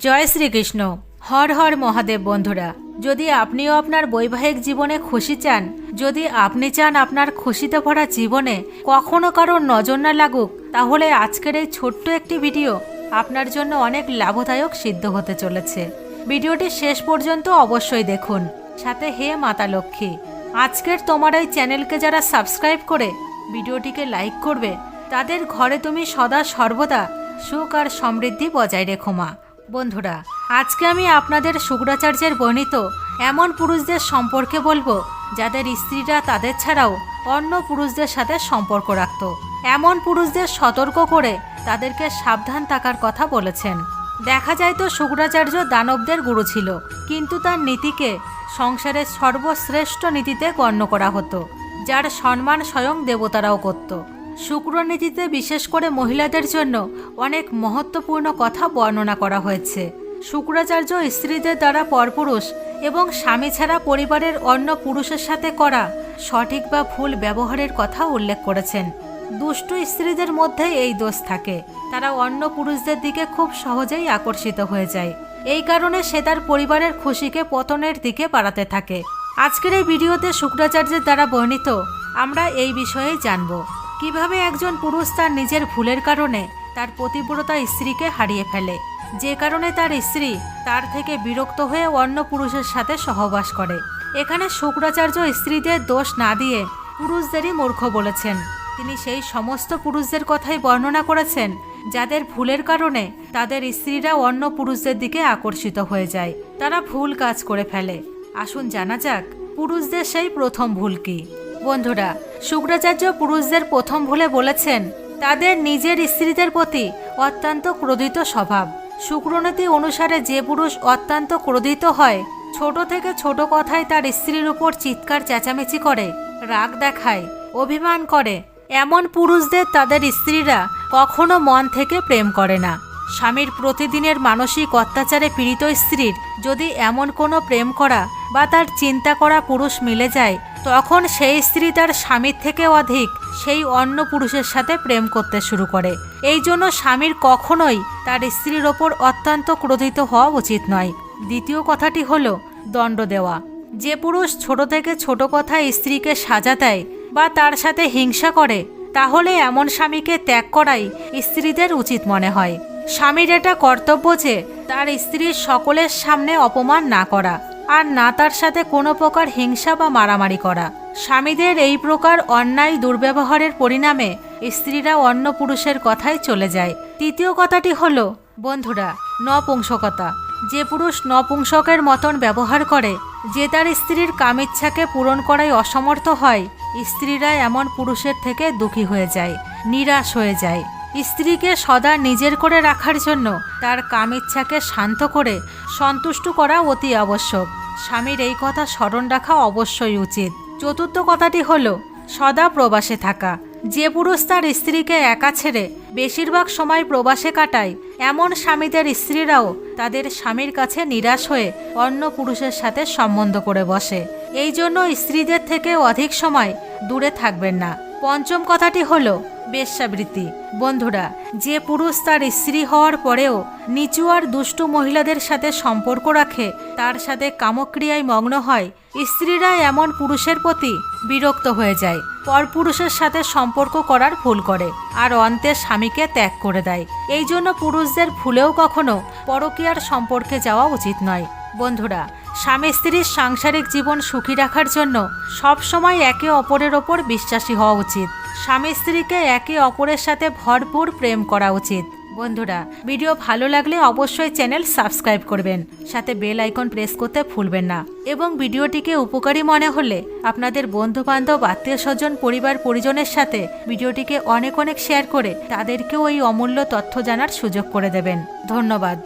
জয় শ্রীকৃষ্ণ। হর হর মহাদেব। বন্ধুরা, যদি আপনিও আপনার বৈবাহিক জীবনে খুশি চান, যদি আপনি চান আপনার খুশিতে ভরা জীবনে কখনো কারোর নজর না লাগুক, তাহলে আজকের এই ছোট্ট একটি ভিডিও আপনার জন্য অনেক লাভদায়ক সিদ্ধ হতে চলেছে। ভিডিওটি শেষ পর্যন্ত অবশ্যই দেখুন। সাথে হে মাতা লক্ষ্মী, আজকের তোমার এই চ্যানেলকে যারা সাবস্ক্রাইব করে ভিডিওটিকে লাইক করবে, তাদের ঘরে তুমি সদা সর্বদা সুখ আর সমৃদ্ধি বজায় রেখো মা। বন্ধুরা, আজকে আমি আপনাদের শুক্রাচার্যের বর্ণিত এমন পুরুষদের সম্পর্কে বলবো যাদের স্ত্রীরা তাদের ছাড়াও অন্য পুরুষদের সাথে সম্পর্ক রাখত। এমন পুরুষদের সতর্ক করে তাদেরকে সাবধান থাকার কথা বলেছেন। দেখা যায় তো শুক্রাচার্য দানবদের গুরু ছিল, কিন্তু তার নীতিকে সংসারের সর্বশ্রেষ্ঠ নীতিতে গণ্য করা হতো, যার সম্মান স্বয়ং দেবতারাও করত। শুক্র নীতিতে বিশেষ করে মহিলাদের জন্য অনেক মহত্বপূর্ণ কথা বর্ণনা করা হয়েছে। শুক্রাচার্য স্ত্রীদের দ্বারা পরপুরুষ এবং স্বামী ছাড়া পরিবারের অন্য পুরুষের সাথে করা সঠিক বা ভুল ব্যবহারের কথা উল্লেখ করেছেন। দুষ্ট স্ত্রীদের মধ্যে এই দোষ থাকে, তারা অন্য পুরুষদের দিকে খুব সহজেই আকর্ষিত হয়ে যায়। এই কারণে সে তার পরিবারের খুশিকে পতনের দিকে বাড়াতে থাকে। আজকের এই ভিডিওতে শুক্রাচার্যের দ্বারা বর্ণিত আমরা এই বিষয়েই জানব, কিভাবে একজন পুরুষ তার নিজের ভুলের কারণে তার পতিব্রতা স্ত্রীকে হারিয়ে ফেলে, যে কারণে তার স্ত্রী তার থেকে বিরক্ত হয়ে অন্য পুরুষের সাথে সহবাস করে। এখানে শুক্রাচার্য স্ত্রীদের দোষ না দিয়ে পুরুষদেরই মূর্খ বলেছেন। তিনি সেই সমস্ত পুরুষদের কথাই বর্ণনা করেছেন যাদের ভুলের কারণে তাদের স্ত্রীরা অন্য পুরুষদের দিকে আকর্ষিত হয়ে যায়, তারা ভুল কাজ করে ফেলে। আসুন জানা যাক পুরুষদের সেই প্রথম ভুল কি। বন্ধুরা, শুক্রাচার্য পুরুষদের প্রথম ভুলে বলেছেন তাদের নিজের স্ত্রীদের প্রতি অত্যন্ত ক্রোধিত স্বভাব। শুক্রনীতি অনুসারে যে পুরুষ অত্যন্ত ক্রোধিত হয়, ছোট থেকে ছোট কথায় তার স্ত্রীর উপর চিৎকার চেঁচামেচি করে, রাগ দেখায়, অভিমান করে, এমন পুরুষদের তাদের স্ত্রীরা কখনো মন থেকে প্রেম করে না। স্বামীর প্রতিদিনের মানসিক অত্যাচারে পীড়িত স্ত্রীর যদি এমন কোনো প্রেম করা বা তার চিন্তা করা পুরুষ মিলে যায়, তখন সেই স্ত্রী তার স্বামীর থেকে অধিক সেই অন্য পুরুষের সাথে প্রেম করতে শুরু করে। এই জন্য স্বামীর কখনোই তার স্ত্রীর ওপর অত্যন্ত ক্রোধিত হওয়া উচিত নয়। দ্বিতীয় কথাটি হলো দণ্ড দেওয়া। যে পুরুষ ছোট থেকে ছোট কথায় স্ত্রীকে সাজা দেয় বা তার সাথে হিংসা করে, তাহলে এমন স্বামীকে ত্যাগ করাই স্ত্রীদের উচিত মনে হয়। স্বামীর এটা কর্তব্য যে তার স্ত্রীর সকলের সামনে অপমান না করা, আর না তার সাথে কোনো প্রকার হিংসা বা মারামারি করা। স্বামীদের এই প্রকার অন্যায় দুর্ব্যবহারের পরিণামে স্ত্রীরা অন্য পুরুষের কথায় চলে যায়। তৃতীয় কথাটি হলো বন্ধুরা, নপুংসকতা। যে পুরুষ নপুংসকের মতন ব্যবহার করে, যে তার স্ত্রীর কামিচ্ছাকে পূরণ করায় অসমর্থ হয়, স্ত্রীরা এমন পুরুষের থেকে দুঃখী হয়ে যায়, নিরাশ হয়ে যায়। স্ত্রীকে সদা নিজের করে রাখার জন্য তার কামিচ্ছাকে শান্ত করে সন্তুষ্ট করা অতি আবশ্যক। স্বামীর এই কথা স্মরণ রাখা অবশ্যই উচিত। চতুর্থ কথাটি হলো সদা প্রবাসে থাকা। যে পুরুষ তার স্ত্রীকে একা ছেড়ে বেশিরভাগ সময় প্রবাসে কাটায়, এমন স্বামীদের স্ত্রীরাও তাদের স্বামীর কাছে নিরাশ হয়ে অন্য পুরুষের সাথে সম্বন্ধ করে বসে। এই জন্য স্ত্রীদের থেকে অধিক সময় দূরে থাকবেন না। পঞ্চম কথাটি হলো বেশ্যাবৃত্তি। বন্ধুরা, যে পুরুষ তার স্ত্রী হওয়ার পরেও নিচু আর দুষ্টু মহিলাদের সাথে সম্পর্ক রাখে, তার সাথে কামক্রিয়ায় মগ্ন হয়, স্ত্রীরা এমন পুরুষের প্রতি বিরক্ত হয়ে যায়, পরপুরুষের সাথে সম্পর্ক করার ভুল করে, আর অন্তে স্বামীকে ত্যাগ করে দেয়। এই জন্য পুরুষদের ভুলেও কখনো পরকীয়ার সম্পর্কে যাওয়া উচিত নয়। বন্ধুরা, স্বামী স্ত্রীর সাংসারিক জীবন সুখী রাখার জন্য সব সময় একে অপরের ওপর বিশ্বাসী হওয়া উচিত। স্বামী স্ত্রীকে একে অপরের সাথে ভরপুর প্রেম করা উচিত। বন্ধুরা, ভিডিও ভালো লাগলে অবশ্যই চ্যানেল সাবস্ক্রাইব করবেন, সাথে বেল আইকন প্রেস করতে ভুলবেন না। এবং ভিডিওটিকে উপকারী মনে হলে আপনাদের বন্ধুবান্ধব, আত্মীয় স্বজন, পরিবার পরিজনের সাথে ভিডিওটিকে অনেক শেয়ার করে তাদেরকেও এই অমূল্য তথ্য জানার সুযোগ করে দেবেন। ধন্যবাদ।